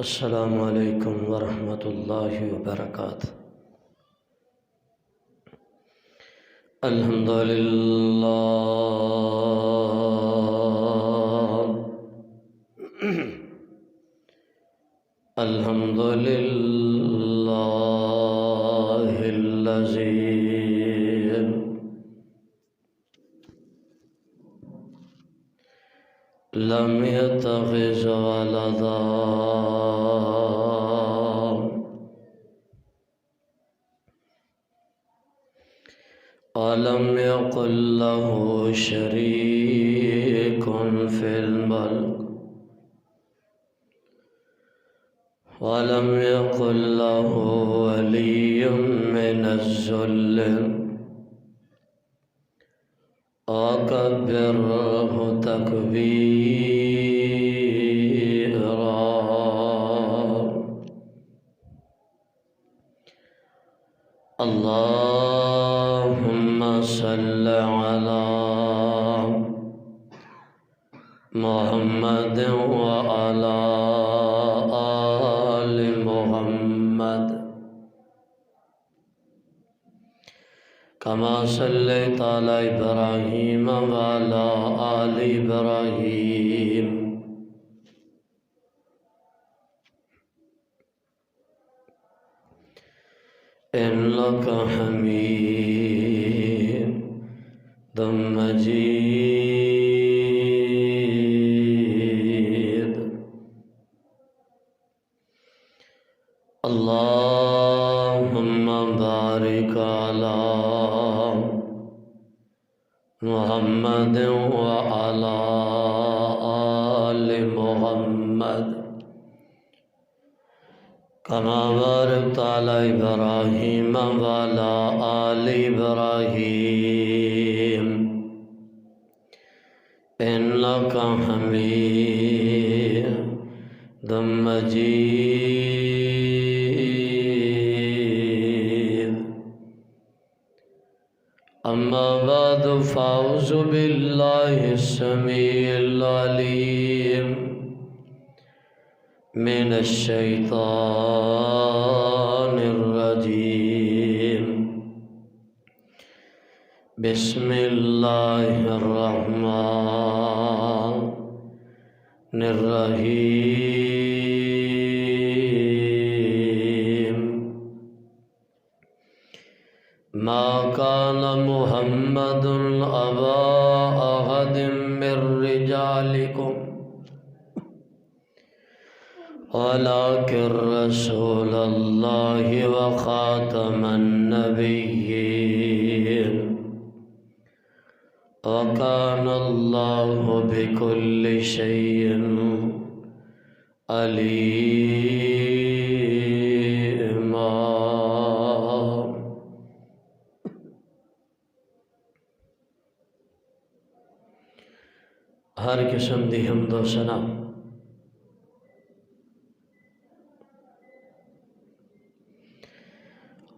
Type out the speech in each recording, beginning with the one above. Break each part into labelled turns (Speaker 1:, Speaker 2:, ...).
Speaker 1: السلام علیکم ورحمۃ اللہ وبرکاتہ۔ الحمدللہ الحمدللہ الذی لم يتخذ ولدا ولم يكن له شريك في الملك ولم يكن له ولي من الذل وكبره تكبيرا۔ اللهم صل على محمد وعلى آل محمد كما صليت على إبراهيم وعلى آل إبراهيم إنك حميد مجيد۔ اللهم بارك على محمد وعلى آل محمد كما باركت على إبراهيم وعلى آل إبراهيم إنك حميد مجيد۔ أما بعد فأعوذ بالله السميع العليم من الشيطان الرجيم۔ بسم الله الرحمن الرحيم۔ ما كان محمد أبا أحد من رجالكم ولكن رسول الله وخاتم النبيين وكان الله بكل شيء عليما۔ ہر قسم دی حمد و ثنا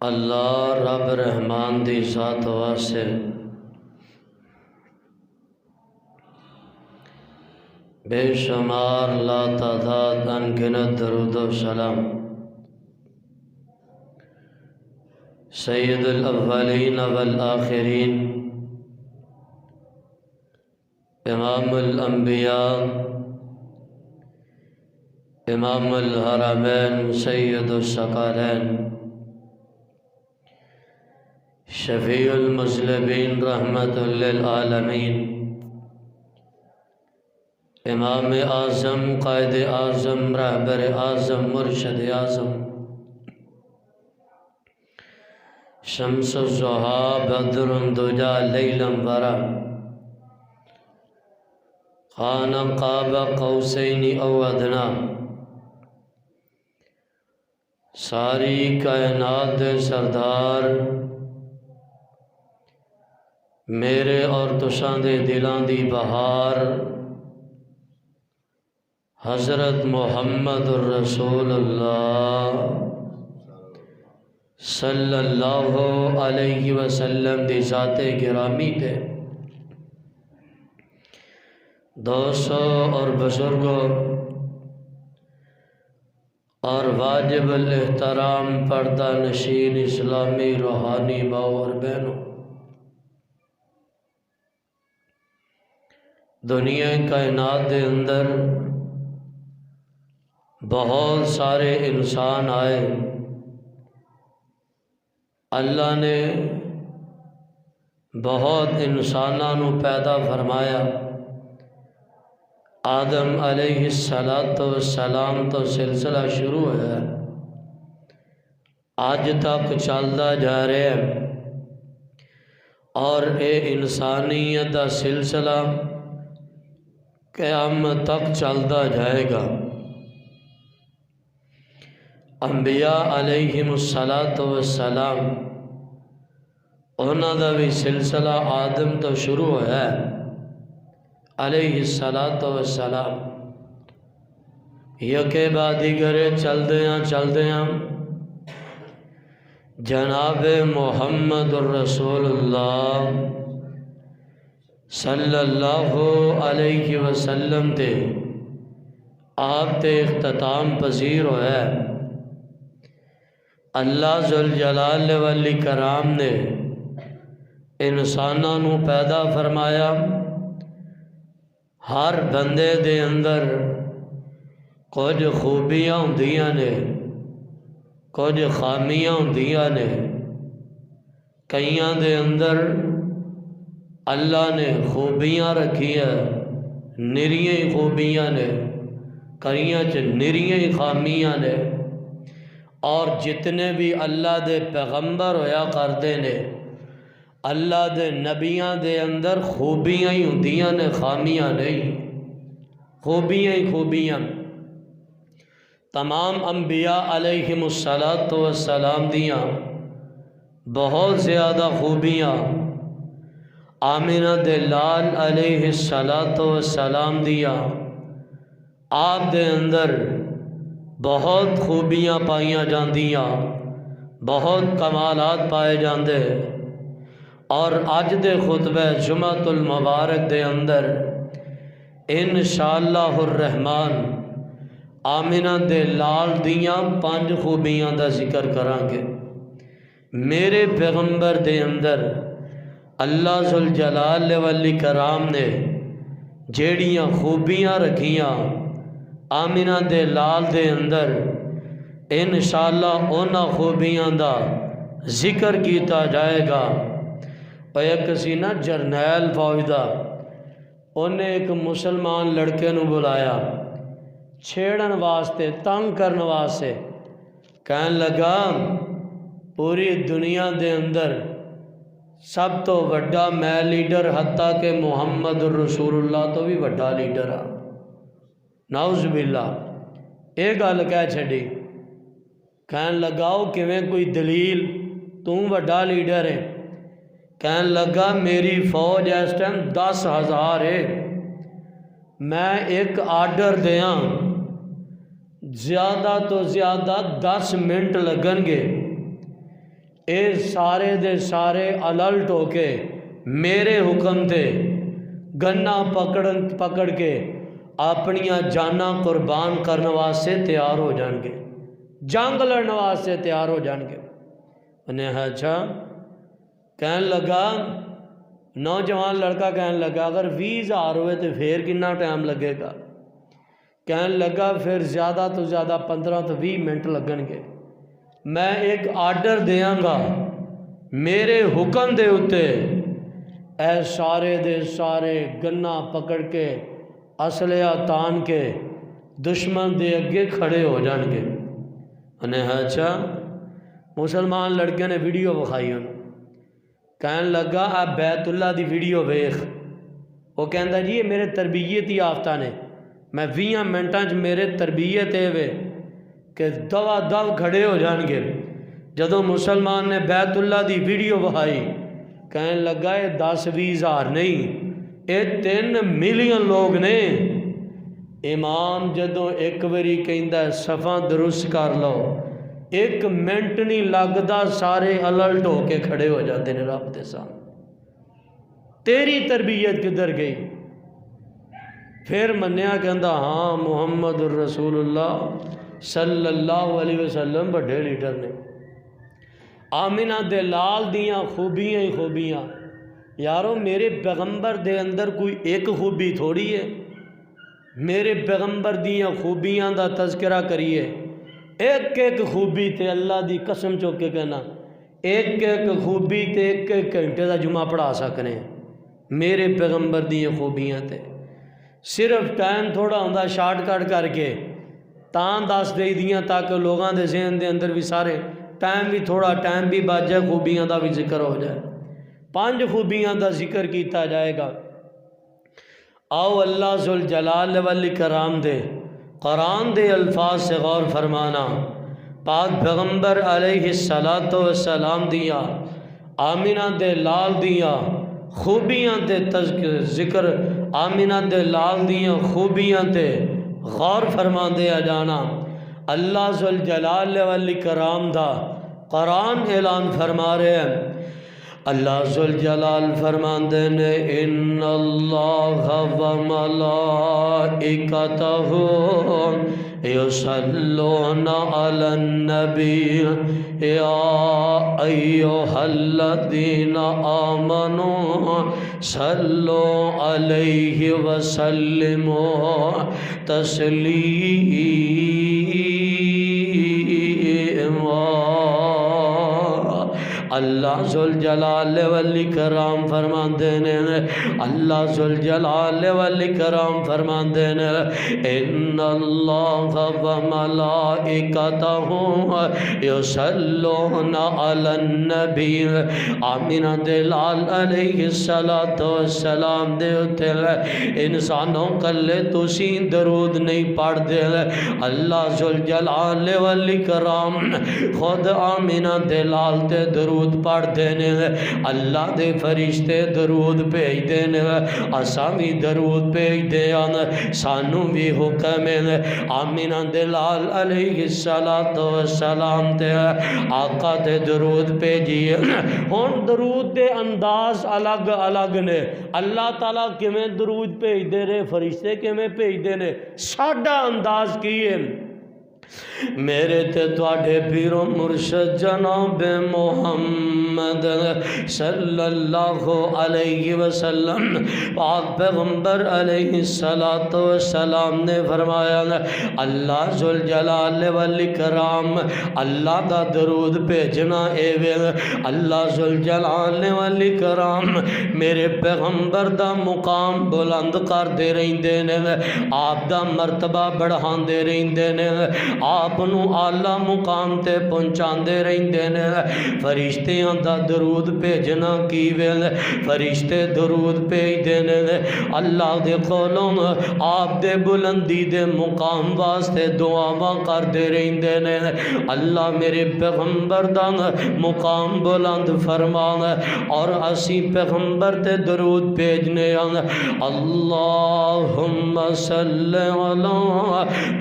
Speaker 1: اللہ رب رحمان دی ذات واسطے بے شمار لا تعداد انگنت درود و سلام سید الاولین والآخرین امام الانبیاء امام الحرمین سید الثقلین شفیع المذنبین رحمت للعالمین امام اعظم قائد اعظم رہبر اعظم مرشد اعظم شمس الضحیٰ بدر دجا لیلا برا خان قاب قوسین او ادنا ساری کائنات سردار میرے اور تساں دے دلاں دی بہار حضرت محمد الرسول اللہ صلی اللہ علیہ وسلم دی ذات گرامی تے دوستوں اور بزرگوں، اور واجب الاحترام پردہ نشین اسلامی روحانی باؤ اور بہنوں، دنیا کائنات دے اندر بہت سارے انسان آئے۔ اللہ نے بہت انسانوں پیدا فرمایا۔ آدم علیہ السلام تو سلسلہ شروع ہے، آج تک چلتا جا رہا ہے، اور اے انسانیت کا سلسلہ قیامت تک چلتا جائے گا۔ انبیاء علیہم السلام انہوں دا بھی سلسلہ آدم تو شروع ہے علیہ السلام، یکے بعد دیگرے چلدے ہیں جناب محمد الرسول اللہ صلی اللہ علیہ وسلم تے آپ تے اختتام پذیر ہوئے۔ اللہ ذوالجلال والاکرام نے انسانوں پیدا فرمایا۔ ہر بندے دے اندر کچھ خوبیاں ہوندیاں نے، کچھ خامیاں ہوندیاں نے۔ کئیاں دے اندر اللہ نے خوبیاں رکھی ہیں، نریاں ہی خوبیاں نے، کئیاں چ نریاں ہی خامیاں نے۔ اور جتنے بھی اللہ دے پیغمبر ہویا کرتے نے، اللہ دے نبیاں دے اندر خوبیاں ہی ہوندیاں نے، خامیاں نہیں، خوبیاں ہی خوبیاں۔ تمام انبیاء علیہم السلام دیاں بہت زیادہ خوبیاں، آمنہ دے لال علیہ السلام دیاں آپ دے اندر بہت خوبیاں پائیاں جاندیاں، بہت کمالات پائے جاندے۔ اور اج دے خطبہ جمعۃ المبارک دے اندر انشاءاللہ الرحمن آمنہ دے لال دیاں 5 خوبیاں دا ذکر کران گے۔ میرے پیغمبر دے اندر اللہ ذوالجلال والاکرام نے جیڑیاں خوبیاں رکھیاں آمنہ دے لال دے اندر، انشاءاللہ اونا خوبیاں دا ذکر کیتا جائے گا۔ اور ایک سی نا جرنیل فوج دا، انہیں ایک مسلمان لڑکے نو بلایا چھیڑن واسطے، تنگ کرن واسطے، کہن لگا پوری دنیا دے اندر سب تو وڈا میں لیڈر، حتیٰ کہ محمد الرسول اللہ تو بھی وڈا لیڈر ہے۔ نعوذ باللہ، اے گل کہہ چھڑی۔ کہن لگاؤ کیویں کوئی دلیل، تم وڈا لیڈر ہے؟ کہن لگا میری فوج اس ٹائم 10,000 ہے، میں ایک آرڈر دیاں زیادہ تو زیادہ 10 منٹ لگن گے، اے سارے دے سارے الرٹ ہو کے میرے حکم تے گنا پکڑ کے اپنیاں جاناں قربان کرنے واسطے تیار ہو جان گے، جنگ لڑنے واسطے تیار ہو جان گے۔ انہیں اچھا؟ کہن لگا نوجوان لڑکا کہن لگا اگر 20,000 ہوئے تو پھر کتنا ٹائم لگے گا؟ کہن لگا پھر زیادہ تو زیادہ 15 تو 20 منٹ لگن گے۔ میں ایک آرڈر دیاں گا میرے حکم دے اتے، اے سارے دے سارے گنا پکڑ کے اسلحہ تان کے دشمن دے اگے کھڑے ہو جان گے۔ انہیں اچھا؟ مسلمان لڑکے نے ویڈیو بکھائی انہوں، کہن لگا آپ بیت اللہ دی ویڈیو ویخ۔ وہ کہندا جی یہ میرے تربیت ہی یافتہ نے، میں 20 منٹاں میرے تربیت ہے وے کہ دوا دو کھڑے ہو جان گے۔ جدوں مسلمان نے بیت اللہ دی ویڈیو بکھائی، کہن لگا یہ 10-20,000 نہیں، یہ 3 ملین لوگ نے۔ امام جدوں ایک باری کہندا ہے صفاں درست کر لو، 1 منٹ نہیں لگدا سارے الرٹ ہو کے کھڑے ہو جاتے ہیں رب دے سامنے۔ تیری تربیت کدھر گئی؟ پھر منیا کہندا ہاں محمد الرسول اللہ صلی اللہ علیہ وسلم بڑے لیڈر نے۔ آمینہ دے لال دیاں خوبیاں ہی خوبیاں، یارو میرے پیغمبر دے اندر کوئی ایک خوبی تھوڑی ہے، میرے پیغمبر دیاں خوبیاں دا تذکرہ کریے، ایک ایک خوبی تے اللہ دی قسم چوک کے کہنا، ایک ایک خوبی تے ایک ایک گھنٹے دا جمعہ پڑھا سکنے میرے پیغمبر دیاں خوبیاں تے۔ صرف ٹائم تھوڑا ہوندا شارٹ کٹ کر کے تاں دس دے دیاں تاکہ لوگاں دے ذہن دے اندر بھی سارے ٹائم بھی تھوڑا ٹائم بھی بچ جائے، خوبیاں دا بھی ذکر ہو جائے۔ 5 خوبیاں دا ذکر کیتا جائے گا۔ آؤ اللہ ذوالجلال والاکرام دے قرآن دے الفاظ سے غور فرمانا۔ پاک پیغمبر علیہ السلام دیا آمینہ دے لال دیا خوبیاں تے ذکر، آمینہ دے لال دیا خوبیاں تے غور فرما دیا جانا۔ اللہ ذوالجلال والاکرام دا قرآن اعلان فرما رہے ہیں۔ اللہ ذوالجلال فرماندے نے ان اللہ و ملائکتہ یصلون علی النبی یا ایہا الذین آمنوا صلوا علیہ وسلموا تسلیما۔ اللہ ذوالجلال والاکرام فرماندے نے، اللہ ذوالجلال والاکرام فرماندے نے ان اللہ و ملائکتہ یصلون علی النبی۔ آمینہ دے لال علیہ السلام دے اتے انسانوں کلے تسی درود نہیں پڑھ دے، اللہ ذوالجلال والاکرام خود آمینہ دے لال تے درود پڑھ دینے، اللہ دے فرشتے درود بھیج دینے، اساں بھی درود بھیج دیاں، سانو بھی حکم ہے آمینہ دے لال علیہ السلام تے آقا تے درود بھیجیے۔ ہون درود دے انداز الگ الگ نے، اللہ تعالیٰ کیویں درود بھیج دے رہے، فرشتے کیویں بھیج دے نے، ساڈا انداز کی ہے۔ میرے تے تواڈے پیر و مرشد جناب محمد صلی اللہ علیہ وسلم پاک پیغمبر علیہ السلام نے فرمایا اللہ ذوالجلال والاکرام اللہ دا درود بھیجنا ایویں، اللہ ذوالجلال والاکرام میرے پیغمبر دا مقام بلند کر دے رہندے نے، آپ دا مرتبہ بڑھا دے رہندے نے، آپ نو اعلیٰ مقام تے پہنچاندے رہندے نے۔ فرشتیاں دا درود بھیجنا کی ویل، فرشتے درود بھیج دینے اللہ دے کولوں آپ دے بلندی دے مقام واسطے دعاواں کر دے رہندے نے، اللہ میرے پیغمبر دا مقام بلند فرما، اور اسی پیغمبر تے درود بھیجنے اللہم صلی علی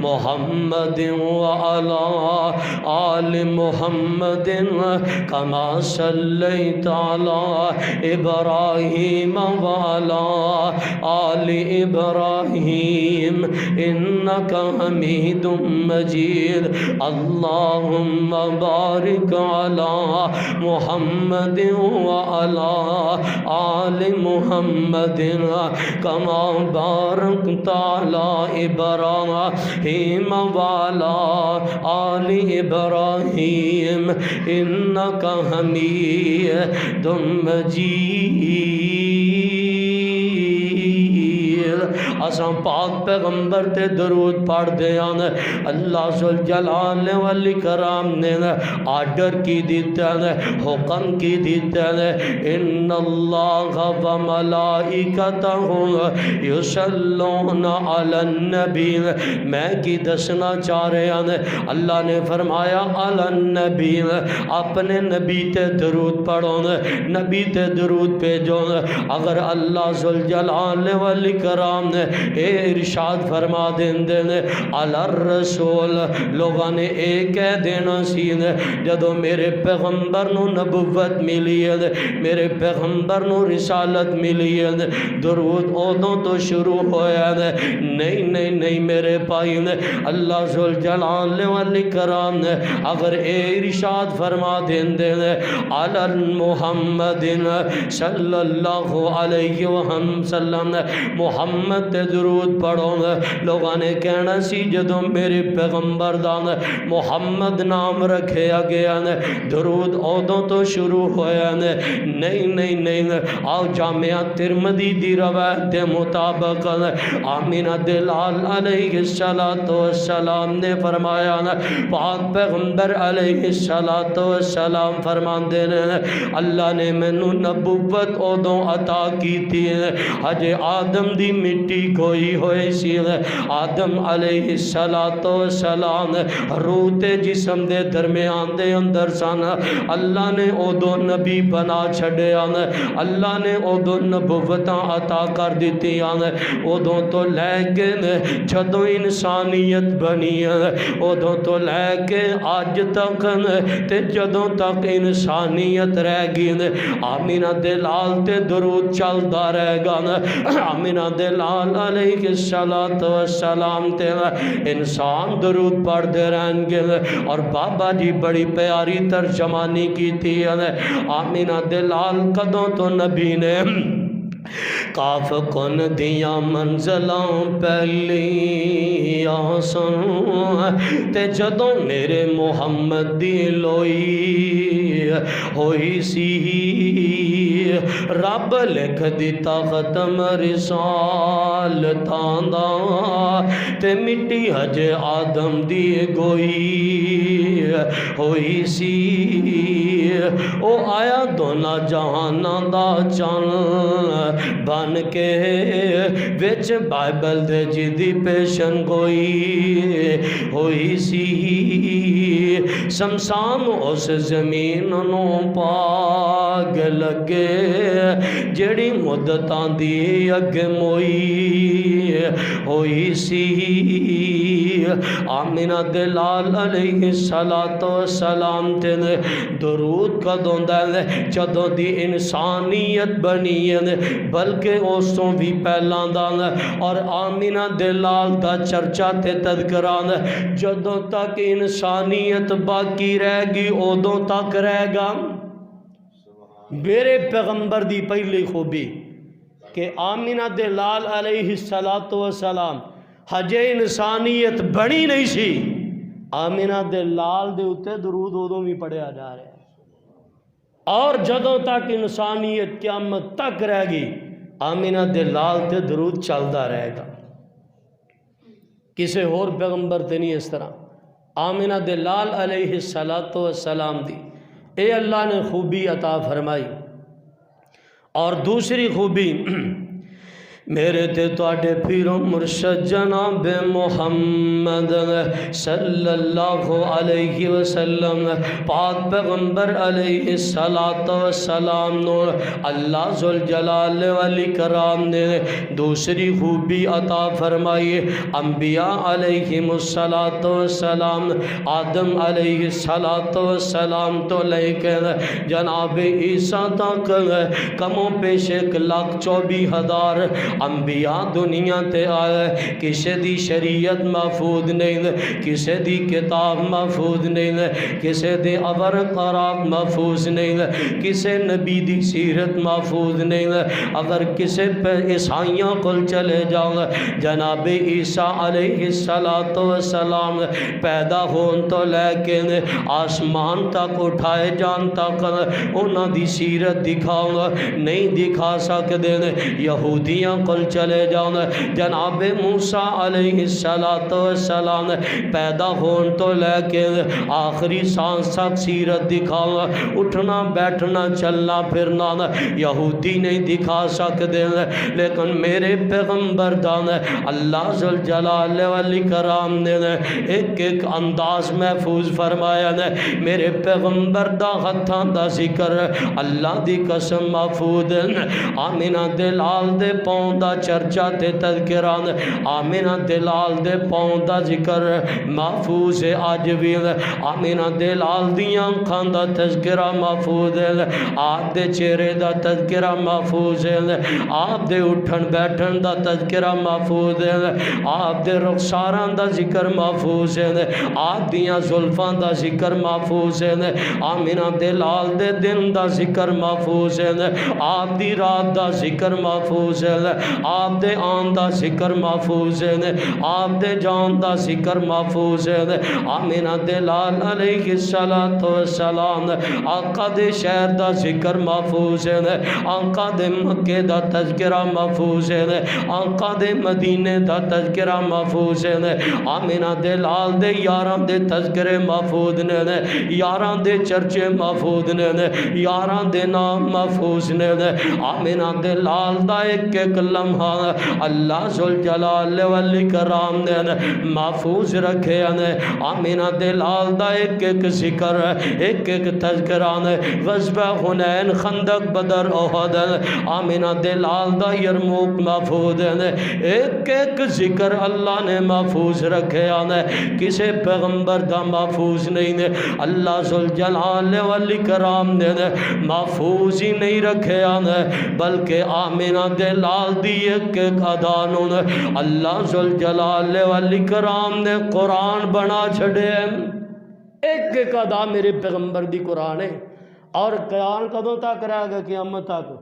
Speaker 1: محمد وعلى آل محمد كما صليت على إبراهيم وعلى آل إبراهيم إنك حميد مجيد اللهم بارك على محمد وعلى آل محمد كما باركت على إبراهيم وعلى آل إبراهيم إنك حميد مجيد۔ اساں پاک پیغمبر تے درود پڑھ دیاں، اللہ ذوالجلال والاکرام نے آرڈر کی دیتا ہے، حکم کی دیتا ہے ان اللہ و ملائکتہ یصلون علی النبی۔ میں کی دسنا چاہ رہے ہیں، اللہ نے فرمایا علی النبی، اپنے نبی تے درود پڑھو، نبی تے درود بھیجو۔ اگر اللہ ذوالجلال والاکرام نے اے ارشاد فرما دیندے نے علی الرسول لوگاں نے اے کہہ دینا سی جدو میرے پیغمبر نو نبوت ملی ہے میرے پیغمبر نو رسالت ملی ہے درود ادوں تو شروع ہویا ہے نہیں نہیں نہیں میرے بھائی نے اللہ ذوالجلال والاکرام نے اگر اے ارشاد فرما دیندے نے علی محمد صلی اللہ علیہ وسلم محمد تے درود پڑھو لوگاں نے کہنا سی جدو میرے پیغمبر دا محمد نام رکھیا گیا درود ادوں تو شروع ہویا نہیں نہیں نہیں آؤ جامعہ ترمذی دی روایت کے مطابق آمینہ دلال علیہ السلام نے فرمایا پاک پیغمبر علیہ السلام فرماندے نے اللہ نے مینوں نبوت ادوں عطا کیتی ہے ہجے آدم دی مٹی کوئی ہوئی سی آدم علیہ السلام روح تے جسم دے درمیان دے اندر سن اللہ نے ادوں نبی بنا چھڑیا اللہ نے ادوں نبوتاں عطا کر دیتی ادوں تو لے کے جدوں انسانیت بنی ادوں تو لے کے اج تک تے جدوں تک انسانیت رہ گئی آمینہ دلال تے درود چلدا رہے گا آمینہ دلال علیہ السلام تے انسان درود پڑھ دے رہیں گے اور بابا جی بڑی پیاری ترجمانی کی تھی آمینہ دلال قدوں تو نبی نے کاف کن دیا منزلاں پہلی آسان تے جدوں میرے محمد دی لوئی ہوئی سی رب لکھ دیتا ختم رسالتاں دا تے مٹی ہجے آدم دی گوئی ہوئی سی او آیا دونا جہاناں دا چن بن کے وچ بائبل دے جدی پیشن گوئی ہوئی سی سمسام اس زمین نو پاگ لگے جڑی مدتاں دی اگ موئی ہوئی سی آمینہ دلال علیہ السلام تے درود کدوں دے جدوں دی انسانیت بنی ہے بلکہ اس تو بھی پہلا دان اور آمینہ دلال دا چرچا تے تذکران جدوں تک انسانیت باقی رہ گی ادوں تک رہ گا میرے پیغمبر دی پہلی خوبی کہ آمینہ دلال علیہ السلام ہجے انسانیت بنی نہیں سی آمینہ دلال دے اتے درود ادوں بھی پڑھیا جا رہا ہے اور جدوں تک انسانیت قیامت تک رہ گی آمینہ دلال تے درود چلدا رہے گا کسے اور پیغمبر تے نہیں اس طرح آمینہ دلال علیہ السلام دی اے اللہ نے خوبی عطا فرمائی اور دوسری خوبی میرے تے تواڈے پیر و مرشد جناب محمد صلی اللہ علیہ وسلم پاک پیغمبر علیہ السلام نو اللہ ذوالجلال والاکرام نے دوسری خوبی عطا فرمائی انبیاء علیہ السلام آدم علیہ السلام تو لے کے جناب عیسیٰ تک کموں پیش 1,24,000 انبیاء دنیا تے آئے کسے دی شریعت محفوظ نہیں کسے دی کتاب محفوظ نہیں کسے دی ورقات محفوظ نہیں کسے نبی دی سیرت محفوظ نہیں اگر کسے پہ عیسائیاں کل چلے جاؤں جناب عیسیٰ علیہ السلام پیدا ہون تو لے کے آسمان تک اٹھائے جان تک انہاں دی سیرت دکھاؤں نہیں دکھا سکتے یہودیاں کل چلے جاؤں جناب موسیٰ علیہ السلام پیدا ہون تو لے کے آخری سانس تک سیرت دکھاؤں اٹھنا بیٹھنا چلنا پھرنا یہودی نہیں دکھا سکتے لیکن میرے پیغمبر دان اللہ ذوالجلال والاکرام نے ایک ایک انداز محفوظ فرمایا میرے پیغمبر دا ہتھاں دا ذکر اللہ دی قسم محفوظ آمینہ دلال دے پاؤں پاؤں دا چرچا تے تذکرہ آمینہ دے لال دے پاؤں دا ذکر محفوظ ہے آج بھی آمینہ دے لال دیاں کھان دا تذکرہ محفوظ ہے آپ دے چہرے دا تذکرہ محفوظ ہے آپ دے اٹھن بیٹھن دا تذکرہ محفوظ ہے آپ دے رخساراں دا ذکر محفوظ ہے آپ دیاں زلفاں دا ذکر محفوظ ہے آمینہ دے لال دے دن دا ذکر محفوظ ہے آپ دی رات دا ذکر محفوظ ہے آپ دے آن دا ذکر محفوظ ہے آپ دے جان دا ذکر محفوظ ہے آمینہ دے لال علیہ السلام آقا دے شہر دا ذکر محفوظ ہے آقا دے مکے دا تذکرہ محفوظ ہے آقا دے مدینے دا تذکرہ محفوظ ہے آمینہ دے لال دے یاران دے تذکرے محفوظ نے یاران دے چرچے محفوظ نے یاران دے نام محفوظ نے آمینہ دے لال دا ایک ایک لمحہ اللہ ذوالجلال والاکرام نے محفوظ رکھے نے آمینہ دے لال دا ایک ایک ذکر ایک ایک تذکرہ نے غزوہ حنین خندق بدر احد آمینہ دے لال دا یرموک محفوظ ہے ایک ایک ذکر اللہ نے محفوظ رکھے آنے کسے پیغمبر دا محفوظ نہیں نے اللہ ذوالجلال والاکرام نے محفوظ ہی نہیں رکھے آنے بلکہ آمینہ دے لال دی ایک ایک ادانوں نے اللہ ذوالجلال والاکرام نے قرآن بنا چھڑے ایک ایک ادا میرے پیغمبر دی قرآن ہے اور قرآن کدوں تک رہے گا قیامت تک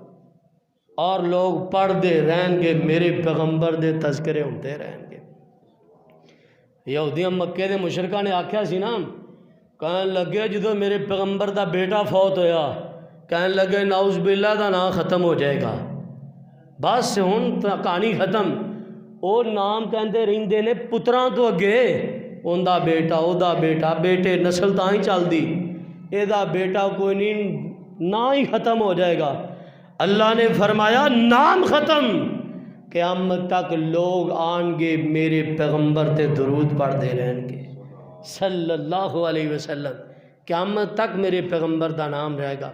Speaker 1: اور لوگ پڑھ دے رہن گے میرے پیغمبر دے تذکرے ہوتے رہن گے یہودیاں مکے دے مشرکاں نے آکھیا سی نا کہنے لگے جدو میرے پیغمبر دا بیٹا فوت ہویا کہنے لگے نعوذ باللہ دا نام ختم ہو جائے گا بس ہن کہانی ختم او نام کہندے رہندے نے پتراں تو اگے ان دا بیٹا او دا بیٹا بیٹے نسل تاں ہی چل دی اے دا بیٹا کوئی نہیں نہ ہی ختم ہو جائے گا اللہ نے فرمایا نام ختم قیامت تک لوگ آن گے میرے پیغمبر تے درود پڑھ دے رہن گے صلی اللہ علیہ وسلم قیامت تک میرے پیغمبر دا نام رہے گا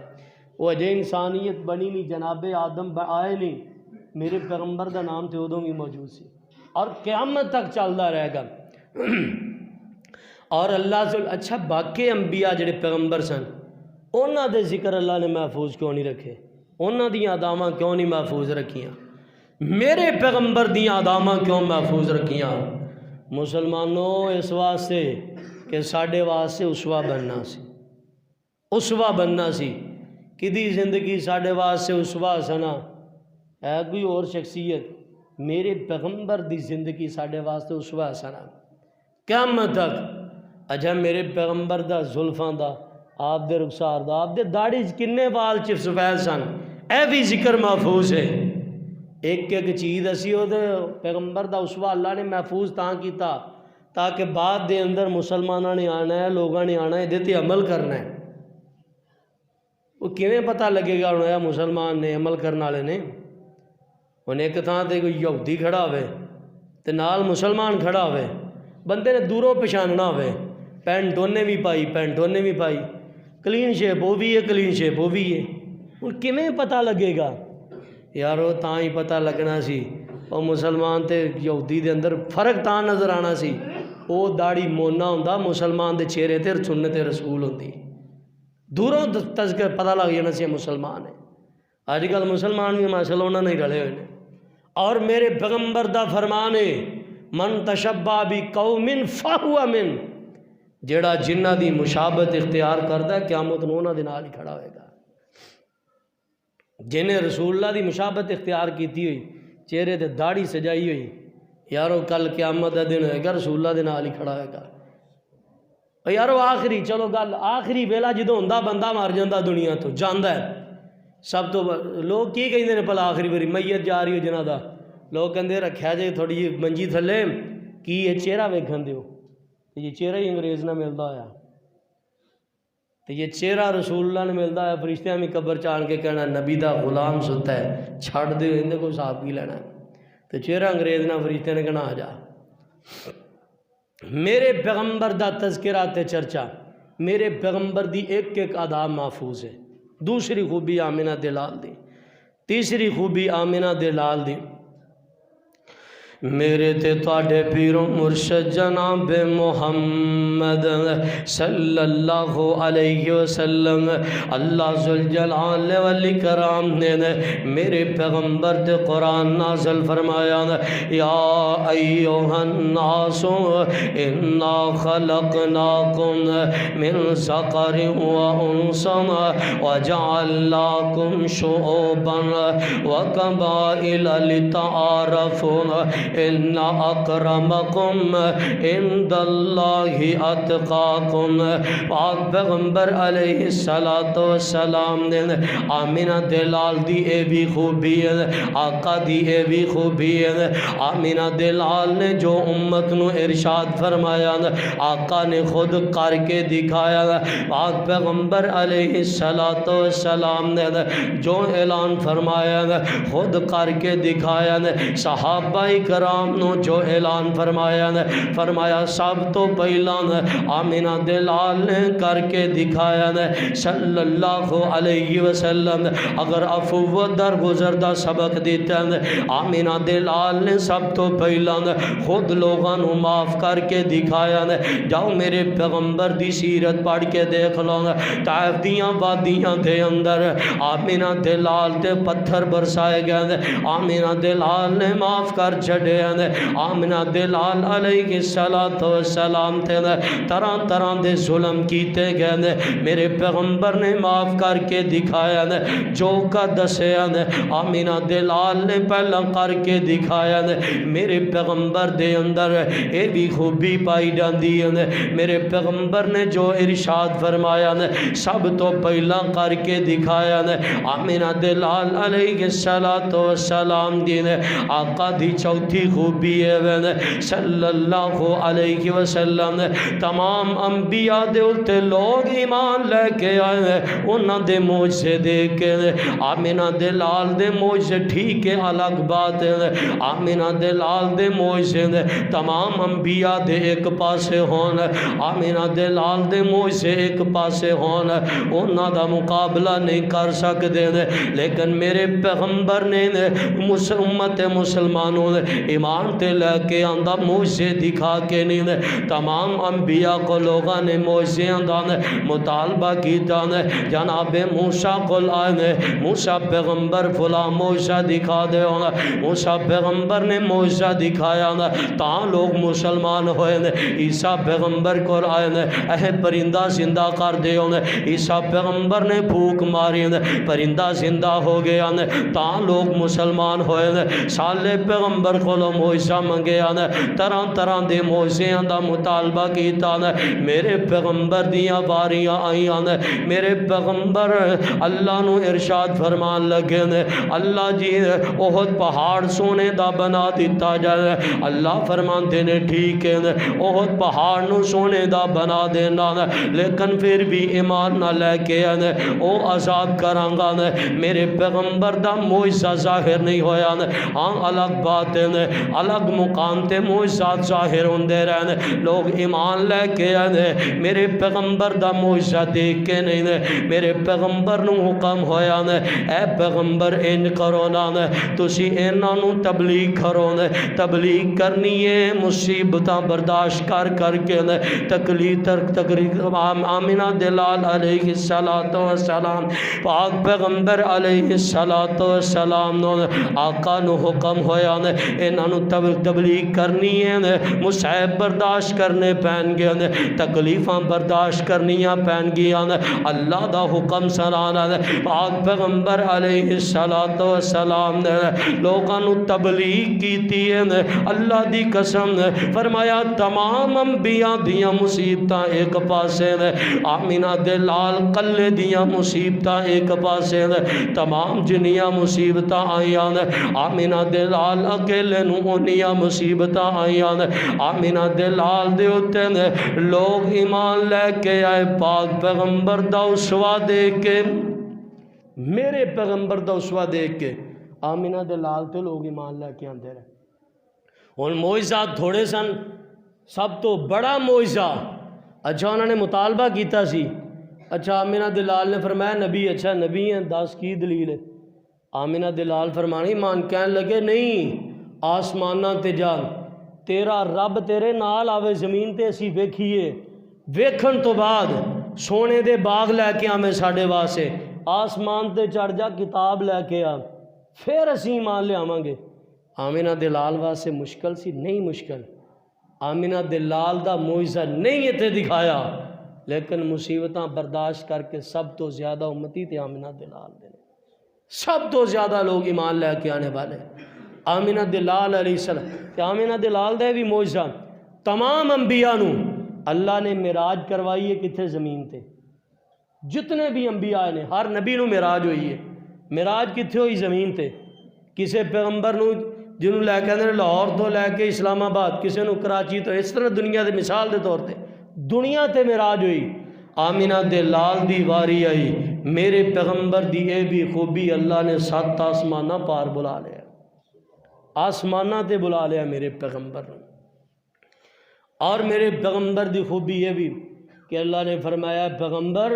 Speaker 1: وہ اجے انسانیت بنی نہیں جناب آدم آئے نہیں میرے پیغمبر دا نام تے ادوں بھی موجود سی اور قیامت تک چلتا رہے گا اور اللہ سے اچھا باقی انبیاء جڑے پیغمبر سن انہاں دے ذکر اللہ نے محفوظ کیوں نہیں رکھے انہاں دیاں اداماں کیوں نہیں محفوظ رکھیاں میرے پیغمبر دیاں اداماں کیوں محفوظ رکھیاں مسلمانوں اس واسطے کہ ساڈے واسطے اسوہ بننا سی اسوہ بننا سی کدی زندگی ساڈے واسطے اسوہ سنا ہے کوئی اور شخصیت میرے پیغمبر دی زندگی ساڈے واسطے اسوہ سنا قیامت تک اجا میرے پیغمبر دا زلفاں دا آپ دے رخسار دا آپ دے داڑھی کنے وال چف سفید سن اے بھی ذکر محفوظ ہے ایک ایک چیز اسی او دے پیغمبر دا اسوہ اللہ نے محفوظ تاں کیتا تاکہ بعد دے اندر مسلمانوں نے آنا ہے لوگوں نے آنا ہے دے تے عمل کرنا ہے وہ کیویں پتہ لگے گا انہوں مسلمان نے عمل کرنے والے نے انہیں ایک تھاں تے کوئی یہودی کھڑا ہوئے تے نال مسلمان کھڑا ہوئے بندے نے دوروں پہچاننا ہوئے پینٹ انہیں بھی پائی پینٹ انہیں بھی پائی کلین شیپ وہ بھی ہے کلین شیپ وہ بھی ہے ان کیویں پتہ لگے گا یارو تاں ہی پتہ لگنا سی اور مسلمان تے یہودی دے اندر فرق تاں نظر آنا سی وہ داڑھی مونا ہوندا مسلمان دے چہرے تے سنت رسول ہوندی دوروں تذکر پتہ لگ جانا سی مسلمان ہے آج کل مسلمان بھی ماشاءاللہ انہوں نے رلے ہوئے اور میرے پیغمبر دا فرمان ہے من تشبہ بقوم فہو من جیڑا جنہ دی مشابہت اختیار کردا ہے قیامت نوں انہاں دے نال ہی کھڑا ہوئے گا جنہیں رسول اللہ دی مشابہت اختیار کیتی ہوئی چہرے تے داڑھی سجائی ہوئی یارو کل قیامت دا دن ہوئے گا رسول اللہ دے نال ہی کھڑا ہوئے گا یارو آخری چلو گل آخری ویلا جدوں ہوندا بندہ مر جاندا دنیا تو جاندا ہے سب تو لوگ کی کہندے نے بھلا آخری باری میت جا رہی ہو جنہ دا لوگ کہندے رکھیا جے تھوڑی جی منجی تھلے کی یہ چہرہ ویکھن دیو تو یہ چہرہ ہی انگریز نہ ملتا ہوا تو یہ چہرہ رسول اللہ نے ملتا ہے فرشتیاں بھی قبر چان کے کہنا نبی دا غلام ستا ہے چھڑ دے اندے کو صاحب کی لینا ہے تو چہرہ انگریز نہ فرشتیاں نے کہنا آ جا میرے پیغمبر دا تذکرہ تے چرچا میرے پیغمبر دی ایک ایک ادا محفوظ ہے دوسری خوبی آمینہ دلال دی تیسری خوبی آمینہ دلال دی میرے تے تواڈے پیرو مرشد جناب محمد صلی اللہ علیہ وسلم اللہ ذوالجلال والاکرام نے میرے پیغمبر تے قرآن نازل فرمایا یا ایھا الناس انا خلقناکم من ذکر و انثى وجعلناکم شعوبا وقبائل لتعارفوا ان اکرمکم عند اللہ اتقاکم۔ پاک پیغمبر علیہ السلام نے آمینہ دلال دی اے بھی خوبی ہے، آقا دی اے بھی خوبی ہے۔ آمینہ دلال نے جو امت نو ارشاد فرمایا آقا نے خود کر کے دکھایا۔ پاک پیغمبر علیہ السلام نے جو اعلان فرمایا خود کر کے دکھایا۔ صحابہ کرام نو جو اعلان فرمایا سب تو پہلا آمینہ دلال نے کر کے دکھایا صلی اللہ علیہ وسلم۔ اگر عفو درگزر دا سبق دیتا آمینہ دلال نے سب تو پہلا خود لوگاں نو معاف کر کے دکھایا۔ جاؤ میرے پیغمبر دی سیرت پڑھ کے دیکھ لو، طائف دیاں وادیاں دے اندر آمینہ دلال تے پتھر برسائے گئے، آمینہ دلال نے معاف کر چھڑے۔ آمینہ دلال علیہ السلام تے طرح طرح دے ظلم کیتے گئے، میرے پیغمبر نے معاف کر کے دکھایا۔ جو کا دسے آمینہ دلال نے پہلا کر کے دکھایا۔ میرے پیغمبر دے اندر اے بھی خوبی پائی جاندی ہے، میرے پیغمبر نے جو ارشاد فرمایا سب تو پہلا کر کے دکھایا۔ آمینہ دلال علیہ السلام دی آقا دی چوتھی خوبی ہے صلی اللہ علیہ وسلم۔ تمام انبیاء دے اتے لوگ ایمان لے کے آئے، انہاں دے معجزے دیکھ کے آمینہ دلال دے معجزے ٹھیک ہے الگ بات ہے، آمینہ دلال دے معجزے تمام انبیاء دے ایک پاسے ہون، آمینہ دلال دے معجزے ایک پاسے ہون، انہاں دا مقابلہ نہیں کر سکتے، لیکن میرے پیغمبر نے امت مسلمانوں نے ایمان تے لے کے آندہ معجزے دکھا کے نہیں، تمام انبیاء کو لوگاں نے معجزے آندہ مطالبہ کیتا۔ جناب موسیٰ کو آئے، موسیٰ پیغمبر فلاں معجزہ دکھا دے، موسیٰ پیغمبر نے معجزہ دکھایا تاں لوگ مسلمان ہوئے۔ عیسیٰ پیغمبر کو آئے، اے پرندہ زندہ کر دے، عیسیٰ پیغمبر نے پھوک ماری، پرندہ زندہ ہو گیا تاں لوگ مسلمان ہوئے۔ صالح پیغمبر کو معجزہ منگیا، طرح طرح دے معجزیاں دا مطالبہ کیتا، میرے پیغمبر دیاں باریاں آئیاں، میرے پیغمبر اللہ نو ارشاد فرمان لگے اللہ جی احد پہاڑ سونے دا بنا دیتا جائے، اللہ فرمان دینے ٹھیک ہے احد پہاڑ نو سونے دا بنا دینا، لیکن پھر بھی ایمان نہ لے کے او عذاب کرانگا۔ میرے پیغمبر دا معجزہ ظاہر نہیں ہویا، ہاں الگ بات ہے، الگ مقام تے معجزات ظاہر ہوندے رہنے، لوگ ایمان لے کے آنے، میرے پیغمبر دا معجزہ دیکھ کے نہیں، میرے پیغمبر نو حکم ہویا اے پیغمبر ان کرو نا، تسی انہاں نو تبلیغ کرو، تبلیغ کرنی ہے مصیبتاں برداشت کر کے تکلیف آمینہ دلال علیہ السلام پاک پیغمبر علیہ السلام نو آقا نو حکم ہویا انہاں نو تبلیغ کرنی ہے، مصائب برداشت کرنے پین گئے، تکلیفاں برداشت کرنیاں پین گیا، اللہ دا حکم سنانا، پاک پیغمبر علیہ السلام نے لوگاں نو تبلیغ کیتی ہے، اللہ دی قسم فرمایا تمام انبیاء دیاں مصیبتاں ایک پاسے نے، آمینہ دلال کلے دیاں مصیبتاں ایک پاسے نے، تمام جنیاں مصیبتاں آئیاں نے، آمینہ دلال اکیلے نو انیاں مصیبتاں آئیاں نے، آمینہ دلال دے ہوتے نے لوگ ایمان لے کے آئے، پاک پیغمبر دا اسوہ دیکھ کے، میرے پیغمبر دا اسوہ دیکھ کے آمینہ دلال تے لوگ ایمان لے کے آندے رہے۔ ان معجزات تھوڑے سن، سب تو بڑا معجزہ اچھا انہوں نے مطالبہ کیتا سی، اچھا آمینہ دلال نے فرمایا نبی اچھا نبی ہیں، دس کی دلیل ہے؟ آمینہ دلال فرمانی مان کہنے لگے نہیں آسماناں تے جا، تیرا رب تیرے نال آوے زمین تے اسی ویکھیے، ویکھن تو بعد سونے دے باغ لے کے آویں ساڈے واسطے، آسمان تے چڑھ جا کتاب لے کے آ، پھر اسی ایمان لے آواں گے۔ آمینہ دے لال واسطے مشکل سی؟ نہیں مشکل۔ آمینہ دے لال دا معجزہ نہیں اتنے دکھایا، لیکن مصیبتاں برداشت کر کے سب تو زیادہ امتی تے آمینہ دے لال دے، سب تو زیادہ لوگ ایمان لے کے آنے والے آمینہ دے لال علیہ السلام۔ تے آمینہ دے لال دے بھی معجزہ، تمام انبیاء نو اللہ نے معراج کروائی ہے کتھے؟ زمین تے۔ جتنے بھی انبیاء نے ہر نبی نو معراج ہوئی ہے، معراج کتھے ہوئی؟ زمین تے۔ کسے پیغمبر نو جنہوں لے کے آنے لاہور تو لے کے اسلام آباد، کسے نو کراچی تو، اس طرح دنیا دے مثال دے طور تے دنیا تے معراج ہوئی۔ آمینہ دے لال دی واری آئی، میرے پیغمبر دی اے بھی خوبی اللہ نے 7 آسمانہ پار بلا لیا، آسمانہ تے بلا لیا میرے پیغمبر نے۔ اور میرے پیغمبر دی خوبی یہ بھی کہ اللہ نے فرمایا پیغمبر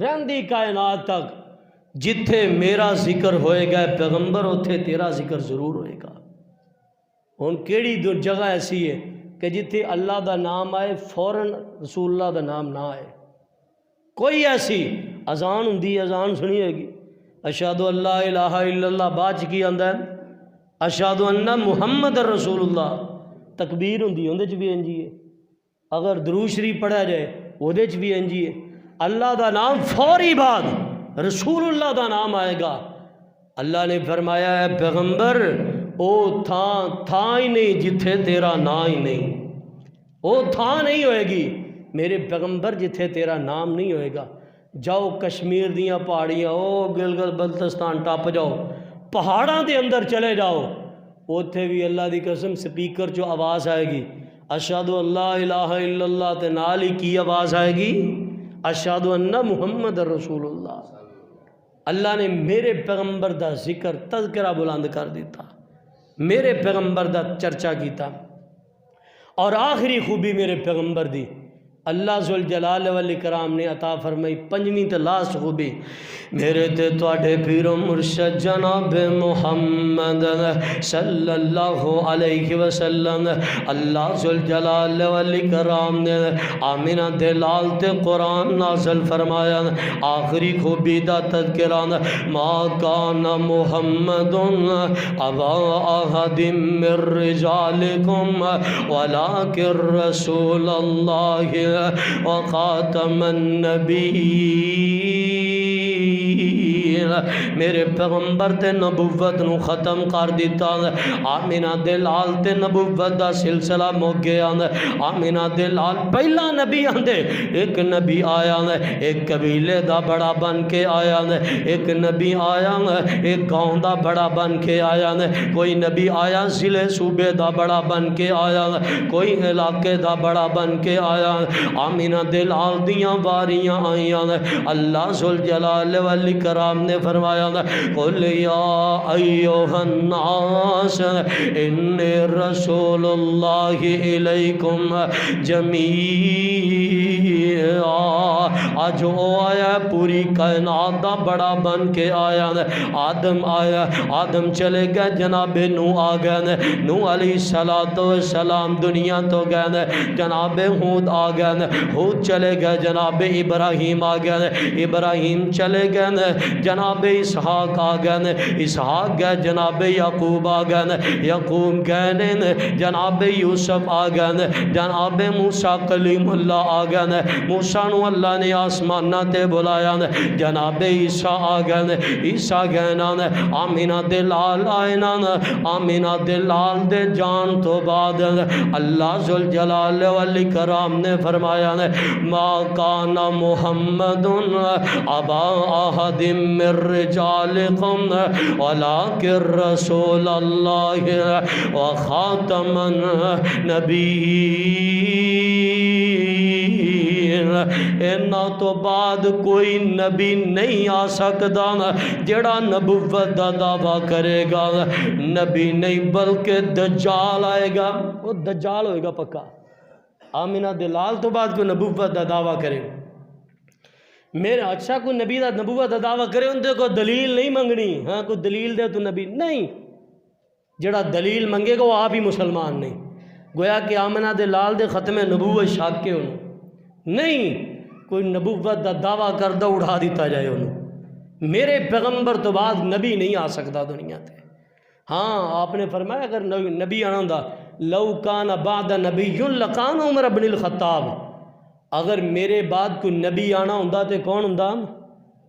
Speaker 1: رہندی کائنات تک جتھے میرا ذکر ہوئے گا پیغمبر اتھے تیرا ذکر ضرور ہوئے گا۔ ہن کیڑی جگہ ایسی ہے کہ جتھے اللہ دا نام آئے فوراً رسول اللہ دا نام نہ آئے؟ کوئی ایسی اذان ہوندی، اذان سنی ہوئے گی، اشہد ان لا الہ الا اللہ، بعد کی آندا ہے اشہد ان محمد رسول اللہ، تکبیر ہوندی اندے چ بھی انجی ہے، اگر درود شریف پڑھا جائے اودے چ بھی انجی ہے، اللہ دا نام فوری بعد رسول اللہ دا نام آئے گا۔ اللہ نے فرمایا ہے پیغمبر او تھاں ہی نہیں جتھے تیرا نام ہی نہیں، او تھاں نہیں ہوئے گی میرے پیغمبر جتھے تیرا نام نہیں ہوئے گا۔ جاؤ کشمیر دیاں پہاڑیاں، او گلگت بلتستان ٹپ جاؤ، پہاڑاں دے اندر چلے جاؤ، اوتھے بھی اللہ دی قسم سپیکر جو آواز آئے گی اشہد ان لا الہ الا اللہ، تے نال ہی کی آواز آئے گی؟ اشہد ان محمد رسول اللہ۔ اللہ نے میرے پیغمبر دا ذکر تذکرہ بلند کر دیتا، میرے پیغمبر دا چرچا کیتا۔ اور آخری خوبی میرے پیغمبر دی اللہ ذوالجلال والاکرام نے عطا فرمائی، پنجویں تے لاسٹ خوبی، میرے تے تواڈے پیر و مرشد جناب محمد صلی اللہ علیہ وسلم اللہ ذوالجلال والاکرام نے آمینہ دے لال تے قرآن نازل فرمایا۔ آخری خوبی دا تذکرہ، ما کان محمد ابا احد من رجالکم ولکن رسول اللہ وخاتم النبیین۔ میرے پیغمبر تے نبوت نو ختم کر دیتا، آمینہ دے لال تے نبوت دا سلسلہ مک گیا۔ آمینہ دے لال پہلا نبی آندے، ایک نبی آیا ایک قبیلے دا بڑا بن کے آیا، ایک نبی آیا ایک گاؤں دا بڑا بن کے آیا، کوئی نبی آیا ضلع صوبے دا بڑا بن کے آیا، کوئی علاقے دا بڑا بن کے آیا۔ آمینہ دے لال دیاں واریاں آئیاں، اللہ ذوالجلال والاکرام نے فرمایا قل یا ایھا الناس انی رسول اللہ الیکم جمیعا۔ آج وہ آیا پوری کائنات دا بڑا بن کے آیا، آدم آیا، آدم چلے گئے جناب نوح آ گئے، نوح علیہ السلام دنیا تو گئے، جناب ہود آ گئے، ہود چلے گئے، جناب ابراہیم آ گئے، ابراہیم چلے گئے، جناب اسحاق آ گئے، اسحاق گئے، جناب یعقوب آ گئے، یعقوب گئے، جناب یوسف آ گئے، جناب موسیٰ کلیم اللہ آ گئے، موسیٰ نو اللہ نے آسمانہ تے بلایا، جناب عیسیٰ آ گئے، عیسیٰ گئے، آمینہ دے لال آئے، آمینہ دے لال دے جان تو بعد اللہ ذوالجلال والاکرام نے فرمایا ما کان محمد ابا احد من رجالکم ولکن رسول اللہ وخاتم النبیین۔ اینا تو بعد کوئی نبی نہیں آ سکتا جڑا نبوت دا دعویٰ کرے گا، نبی نہیں بلکہ دجال آئے گا، وہ دجال ہوئے گا پکا۔ آمینہ دے لال تو بعد کوئی نبوت دا دعویٰ کرے، میرا اچھا کوئی نبی دا نبوت دا دعویٰ کرے ان دے کو دلیل نہیں منگنی، ہاں کوئی دلیل دے تو نبی نہیں، جڑا دلیل منگے گا وہ آپ ہی مسلمان نہیں. گویا کہ آمنہ دے لال دے ختم نبوت شاک کے انہوں نہیں کوئی نبوت دا دعویٰ کردہ اڑا دیتا جائے انہوں. میرے پیغمبر تو بعد نبی نہیں آ سکتا دنیا تے. ہاں آپ نے فرمایا اگر نبی آنا ہوں لو کان بعد نبی لکان عمر بن الخطاب، اگر میرے بعد کوئی نبی آنا ہوں تو کون ہوں؟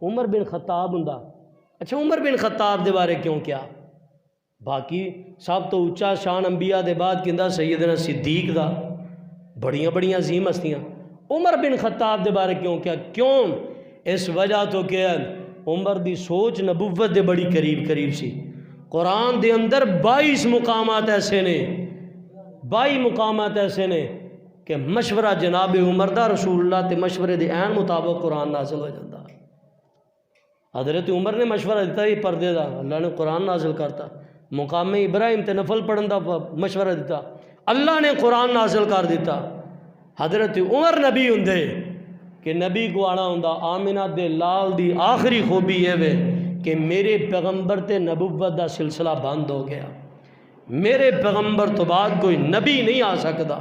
Speaker 1: عمر بن خطاب ہوں. اچھا عمر بن خطاب دے بارے کیوں کیا؟ باقی سب تو اچا شان انبیاء دے بعد کہندا سیدنا صدیق دا، بڑیاں بڑیاں عظیم ہستیاں. عمر بن خطاب دے بارے کیوں کیا؟ کیوں؟ اس وجہ تو کہ عمر دی سوچ نبوت دے بڑی قریب سی. قرآن دے اندر 22 مقامات ایسے نے 22 مقامات ایسے نے کہ مشورہ جناب عمر دا رسول اللہ تے مشورے دے عین مطابق قرآن نازل ہو جاتا. حضرت عمر نے مشورہ دیتا یہ پردے دا، اللہ نے قرآن نازل کرتا. مقام ابراہیم تے نفل پڑھن دا مشورہ دیتا، اللہ نے قرآن نازل کر دیتا. حضرت عمر نبی ہوں کہ نبی کو آنا ہوں. آمنہ دے لال دی آخری خوبی یہ وے کہ میرے پیغمبر تے نبوت دا سلسلہ بند ہو گیا. میرے پیغمبر تو بعد کوئی نبی نہیں آ سکتا.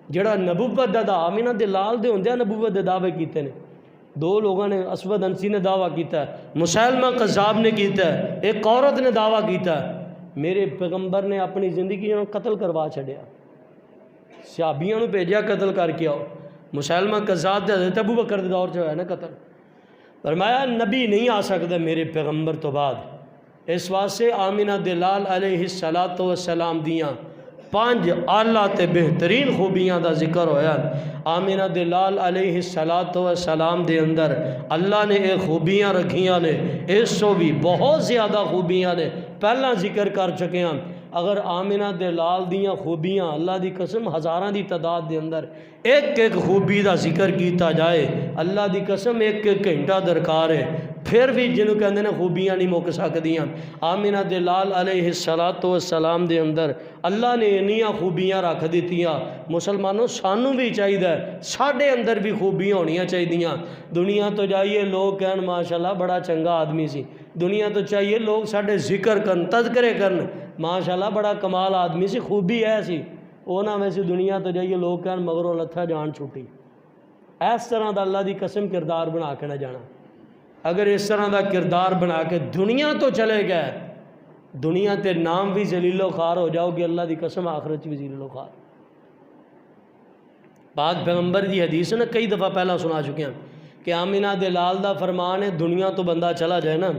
Speaker 1: جڑا نبوت دا آمنہ دے لال دے ہوندے نبوت دے دعوے کیتے نے. 2 لوگوں نے، اسود انسی نے دعویٰ کیتا ہے، مسیلمہ قذاب نے کیتا ہے، ایک عورت نے دعویٰ کیتا ہے. میرے پیغمبر نے اپنی زندگی میں قتل کروا چھڑیا، صحابیوں نے بھیجا قتل کر کے آؤ. مسیلمہ قذاب دے حضرت ابو بکر دے دور جو ہے نا قتل. فرمایا نبی نہیں آ سکتا میرے پیغمبر تو بعد. اس واسطے آمنہ دلال علیہ السلام دیاں 5 اعلیٰ تے بہترین خوبیاں دا ذکر ہویا. آمنہ دلال علیہ السلام دے اندر اللہ نے ایک خوبیاں رکھیاں نے، اس سو بھی بہت زیادہ خوبیاں نے پہلا ذکر کر چکے ہیں. اگر آمنہ دلال دیاں خوبیاں اللہ دی قسم ہزاراں دی تعداد دے اندر ایک خوبی دا ذکر کیتا جائے، اللہ دی قسم ایک گھنٹہ درکار ہے. پھر بھی جنہوں کہندے نے خوبیاں نہیں مک سکدیاں. آمنہ دلال علیہ السلام دے اندر اللہ نے انیاں خوبیاں رکھ دیتیاں. مسلمانوں سانوں بھی چاہیے ساڈے اندر بھی خوبیاں ہونیاں چاہیے. دنیا تو جائیے لوگ کہن ماشاءاللہ بڑا چنگا آدمی سی، دنیا تو چاہیے لوگ ساڈے ذکر کرن، تذکرے کرن، ماشاءاللہ بڑا کمال آدمی سی، خوبی ہے سی. وہ نہ ویسے دنیا تو جائیے لوگ کہن مگروں لتھا جان چھوٹی. اس طرح دا اللہ دی قسم کردار بنا کے نہ جانا. اگر اس طرح دا کردار بنا کے دنیا تو چلے گئے، دنیا تے نام بھی ذلیل و خوار ہو جاؤ گے، اللہ دی قسم آخرت بھی ذلیل و خوار. پاک پیغمبر دی حدیث نے کئی دفعہ پہلا سنا چکے ہیں کہ آمنہ دلال دا فرمان ہے دنیا تو بندہ چلا جائے نا،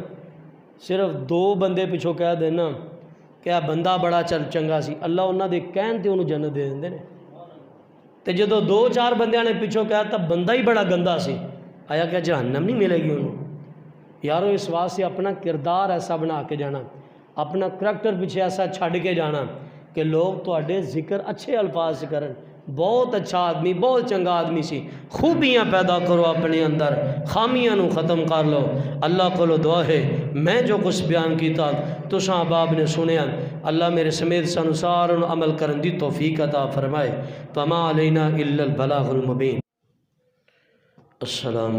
Speaker 1: صرف 2 بندے پچھوں کہہ دینا کہ بندہ بڑا چنگا سی، اللہ انہاں دے کہن تے انہوں جنت دے دیندے نے. تے جدو 2-4 بندیاں نے پچھوں کہتا بندہ ہی بڑا گندا سی، آیا کہ جہنم نہیں ملے گی انہوں. یارو اس واسطے اپنا کردار ایسا بنا کے جانا، اپنا کریکٹر پیچھے ایسا چھڑ کے جانا کہ لوگ تواڈے ذکر اچھے الفاظ سے کرن. بہت اچھا آدمی، بہت چنگا آدمی سی. خوبیاں پیدا کرو اپنے اندر، خامیاں نو ختم کر لو. اللہ کو دعا ہے میں جو کچھ بیان کیتا تساں احباب نے سنیا، اللہ میرے سمیت سانو ساروں عمل کرن دی توفیق عطا فرمائے. فما علینا الا البلاغ المبین. السلام